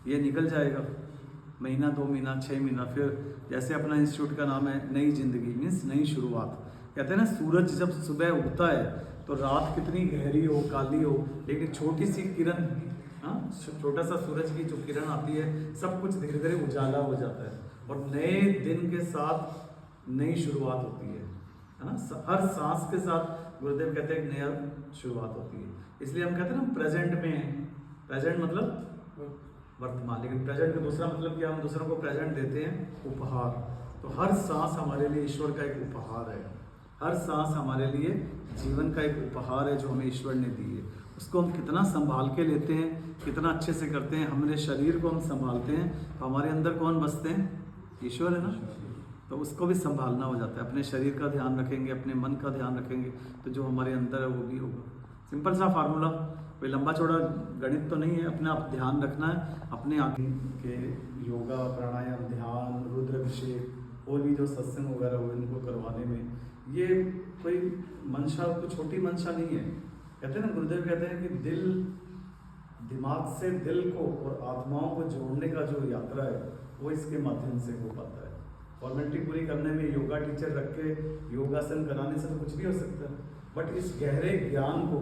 ये निकल जाएगा महीना, 2 महीना, 6 महीना, फिर जैसे अपना इंस्टीट्यूट का नाम है नई जिंदगी, मीन्स नई शुरुआत। कहते हैं ना, सूरज जब सुबह उगता है तो रात कितनी गहरी हो, काली हो, लेकिन छोटी सी किरण, हाँ, छोटा सा सूरज की जो किरण आती है, सब कुछ धीरे धीरे उजाला हो जाता है और नए दिन के साथ नई शुरुआत होती है ना। हर सांस के साथ गुरुदेव कहते हैं एक नया शुरुआत होती है। इसलिए हम कहते हैं ना प्रेजेंट में हैं। प्रेजेंट मतलब वर्तमान, लेकिन प्रेजेंट का दूसरा मतलब क्या, हम दूसरों को प्रेजेंट देते हैं उपहार। तो हर सांस हमारे लिए ईश्वर का एक उपहार है। हर सांस हमारे लिए जीवन का एक उपहार है जो हमें ईश्वर ने दी है। उसको हम कितना संभाल के लेते हैं, कितना अच्छे से करते हैं। हमारे शरीर को हम संभालते हैं तो हमारे अंदर कौन बसते हैं? ईश्वर है ना। तो उसको भी संभालना हो जाता है। अपने शरीर का ध्यान रखेंगे, अपने मन का ध्यान रखेंगे, तो जो हमारे अंदर है वो भी होगा। सिंपल सा फार्मूला, कोई लंबा चौड़ा गणित तो नहीं है। अपना आप ध्यान रखना है, अपने आगे के योगा, प्राणायाम, ध्यान, रुद्राभिषेक और भी जो सत्संग वगैरह हो इनको करवाने में ये कोई मंशा, कोई छोटी मंशा नहीं है। कहते हैं ना, गुरुदेव कहते हैं कि दिल, दिमाग से दिल को और आत्माओं को जोड़ने का जो यात्रा है वो इसके माध्यम से हो पाता है। फॉर्मेलिटी पूरी करने में योगा टीचर रख के योगासन कराने से तो कुछ भी हो सकता है, बट इस गहरे ज्ञान को,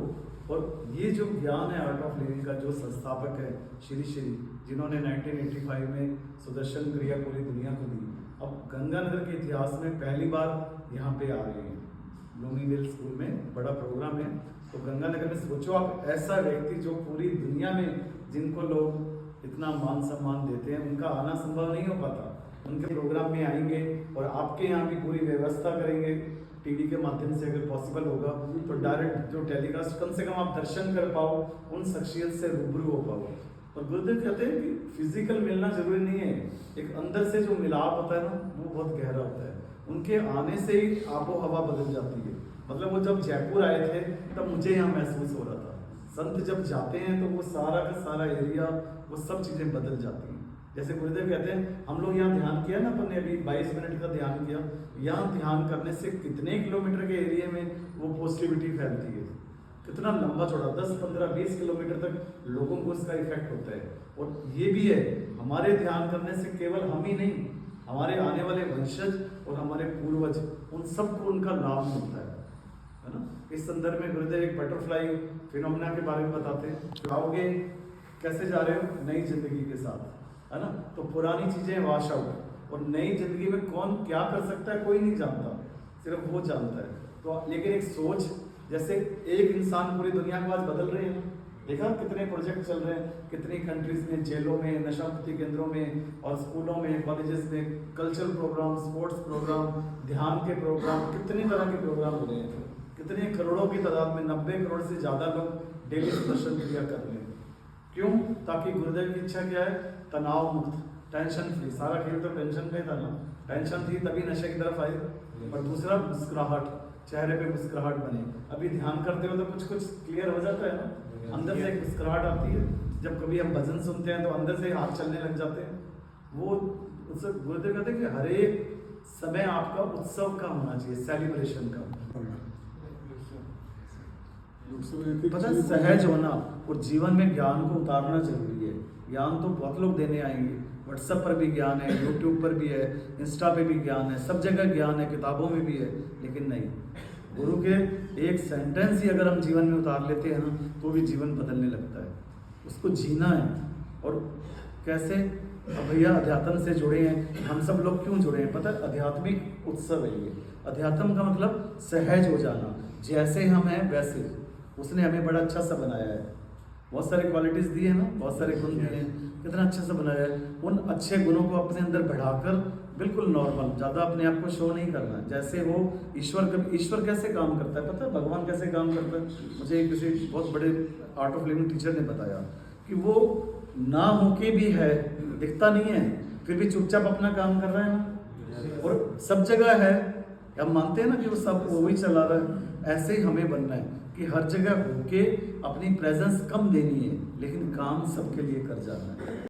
और ये जो ज्ञान है आर्ट ऑफ लिविंग का, जो संस्थापक है श्री श्री, जिन्होंने 1985 में सुदर्शन क्रिया पूरी दुनिया को दी, अब गंगानगर के इतिहास में पहली बार यहाँ पे आ रहे हैं। ब्लूमिंगडेल स्कूल में बड़ा प्रोग्राम है, तो गंगानगर में सोचो आप, ऐसा व्यक्ति जो पूरी दुनिया में जिनको लोग इतना मान सम्मान देते हैं, उनका आना संभव नहीं हो पाता। उनके प्रोग्राम में आएंगे और आपके यहाँ भी पूरी व्यवस्था करेंगे टीवी के माध्यम से, अगर पॉसिबल होगा तो डायरेक्ट जो टेलीकास्ट, कम से कम आप दर्शन कर पाओ, उन शख्सियत से रूबरू हो पाओ। और गुरुदेव कहते हैं कि फिजिकल मिलना जरूरी नहीं है, एक अंदर से जो मिलाप होता है ना, वो बहुत गहरा होता है। उनके आने से ही आबो हवा बदल जाती है। मतलब वो जब जयपुर आए थे तब मुझे यहाँ महसूस हो रहा था, संत जब जाते हैं तो वो सारा का सारा एरिया, वो सब चीज़ें बदल जाती हैं। जैसे गुरुदेव कहते हैं, हम लोग यहाँ ध्यान किया ना, अपन ने अभी 22 मिनट का ध्यान किया, यहाँ ध्यान करने से कितने किलोमीटर के एरिया में वो पॉजिटिविटी फैलती है, कितना लंबा चौड़ा, 10, 15, 20 किलोमीटर तक लोगों को उसका इफेक्ट होता है। और ये भी है, हमारे ध्यान करने से केवल हम ही नहीं, हमारे आने वाले वंशज और हमारे पूर्वज, उन सबको उनका लाभ मिलता है ना। इस संदर्भ में गुरुदेव एक बटरफ्लाई फिनोमेना के बारे में बताते हैं। आओगे कैसे जा रहे हो? नई जिंदगी के साथ, है ना। तो पुरानी चीजें वॉश आउट, और नई जिंदगी में कौन क्या कर सकता है कोई नहीं जानता, सिर्फ वो जानता है। तो लेकिन एक सोच, जैसे एक इंसान पूरी दुनिया को आज बदल रहे हैं। देखा कितने प्रोजेक्ट चल रहे हैं, कितनी कंट्रीज में, जेलों में, नशा मुक्ति केंद्रों में और स्कूलों में, कॉलेजेस में कल्चरल प्रोग्राम, स्पोर्ट्स प्रोग्राम, ध्यान के प्रोग्राम, कितनी तरह के प्रोग्राम हो रहे हैं। कितने करोड़ों की तादाद में, 90 करोड़ से ज़्यादा लोग डेली सुदर्शन क्रिया कर रहे हैं। क्यों? ताकि गुरुदेव की इच्छा क्या है? तनाव मुक्त, टेंशन फ्री। सारा खेल तो टेंशन पे था ना, टेंशन थी तभी नशे की तरफ आए। और दूसरा मुस्कुराहट, चेहरे पे मुस्कुराहट बने। अभी ध्यान करते हो तो कुछ कुछ क्लियर हो जाता है ना, अंदर से एक मुस्कुराहट आती है। जब कभी हम भजन सुनते हैं तो अंदर से हाथ चलने लग जाते हैं। वो उससे गुरुदेव कहते हैं कि हर एक समय आपका उत्सव का होना चाहिए, सेलिब्रेशन का। पता है, सहज होना और जीवन में ज्ञान को उतारना जरूरी है। ज्ञान तो बहुत लोग देने आएंगे, व्हाट्सएप पर भी ज्ञान है, यूट्यूब पर भी है, इंस्टा पे भी ज्ञान है, सब जगह ज्ञान है, किताबों में भी है। लेकिन नहीं, गुरु के एक सेंटेंस ही अगर हम जीवन में उतार लेते हैं ना, तो भी जीवन बदलने लगता है। उसको जीना है। और कैसे? अब भैया अध्यात्म से जुड़े हैं हम सब लोग। क्यों जुड़े हैं? पता है, आध्यात्मिक उत्सव है ये। अध्यात्म का मतलब सहज हो जाना, जैसे हम हैं वैसे। उसने हमें बड़ा अच्छा सा बनाया है, बहुत सारे क्वालिटीज दी है ना, बहुत सारे गुण दिए हैं, कितना अच्छा सा बनाया है। उन अच्छे गुणों को अपने अंदर बढ़ाकर बिल्कुल नॉर्मल, ज़्यादा अपने आप को शो नहीं करना है। जैसे वो ईश्वर कैसे काम करता है, पता है भगवान कैसे काम करता है? मुझे किसी बहुत बड़े आर्ट ऑफ लिविंग टीचर ने बताया कि वो ना होके भी है, दिखता नहीं है, फिर भी चुपचाप अपना काम कर रहा है ना, और सब जगह है। हम मानते हैं ना कि वो सब वो ही चला रहा है। ऐसे ही हमें बनना है कि हर जगह होके अपनी प्रेजेंस कम देनी है, लेकिन काम सबके लिए कर जाना है।